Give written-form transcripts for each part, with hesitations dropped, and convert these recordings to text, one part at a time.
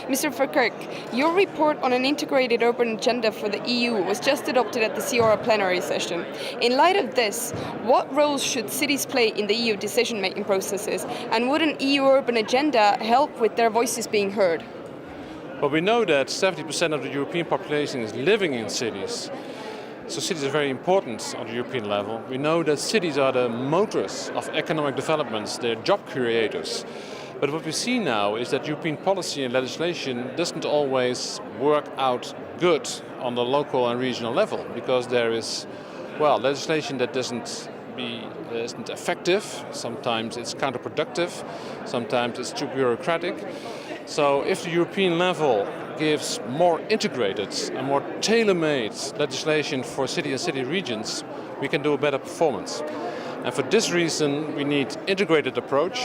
Mr. Verkerk, your report on an integrated urban agenda for the EU was just adopted at the CoR plenary session. In light of this, what roles should cities play in the EU decision-making processes, and would an EU urban agenda help with their voices being heard? Well, we know that 70% of the European population is living in cities. So cities are very important on the European level. We know that cities are the motors of economic developments, they're job creators. But what we see now is that European policy and legislation doesn't always work out good on the local and regional level, because there is, legislation that isn't effective. Sometimes it's counterproductive, sometimes it's too bureaucratic. So if the European level gives more integrated and more tailor-made legislation for city and city regions, we can do a better performance. And for this reason, we need integrated approach,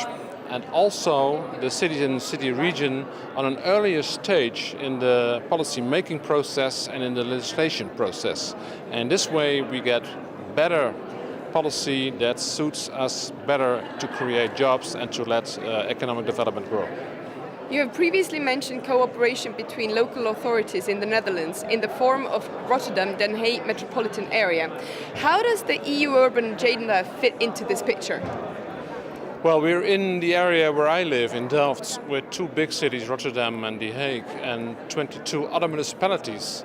and also the city and city region on an earlier stage in the policy making process and in the legislation process. And this way we get better policy that suits us better to create jobs and to let economic development grow. You have previously mentioned cooperation between local authorities in the Netherlands in the form of Rotterdam-Den Haag metropolitan area. How does the EU urban agenda fit into this picture? Well, we're in the area where I live, in Delft, with two big cities, Rotterdam and The Hague, and 22 other municipalities.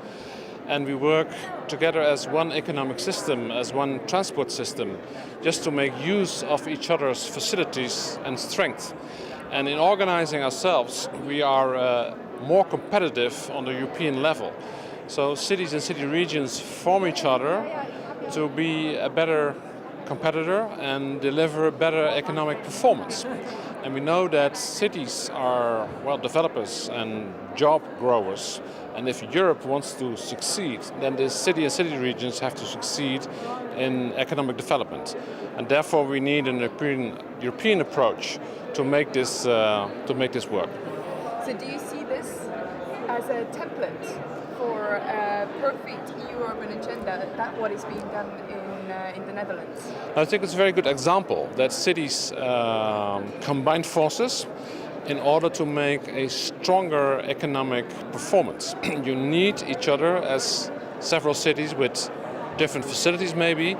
And we work together as one economic system, as one transport system, just to make use of each other's facilities and strength. And in organizing ourselves, we are more competitive on the European level. So cities and city regions form each other to be a better competitor and deliver better economic performance. And we know that cities are, developers and job growers. And if Europe wants to succeed, then the city and city regions have to succeed in economic development. And therefore we need an European approach to make this work. So do you see this as a template for a perfect EU urban agenda, that what is being done in the Netherlands? I think it's a very good example that cities combine forces in order to make a stronger economic performance. You need each other as several cities with different facilities maybe,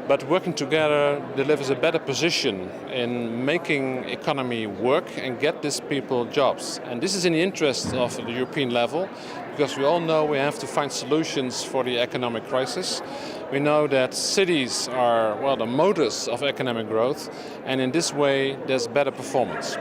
but working together delivers a better position in making economy work and get these people jobs. And this is in the interest of the European level, because we all know we have to find solutions for the economic crisis. We know that cities are, the motors of economic growth, and in this way there's better performance.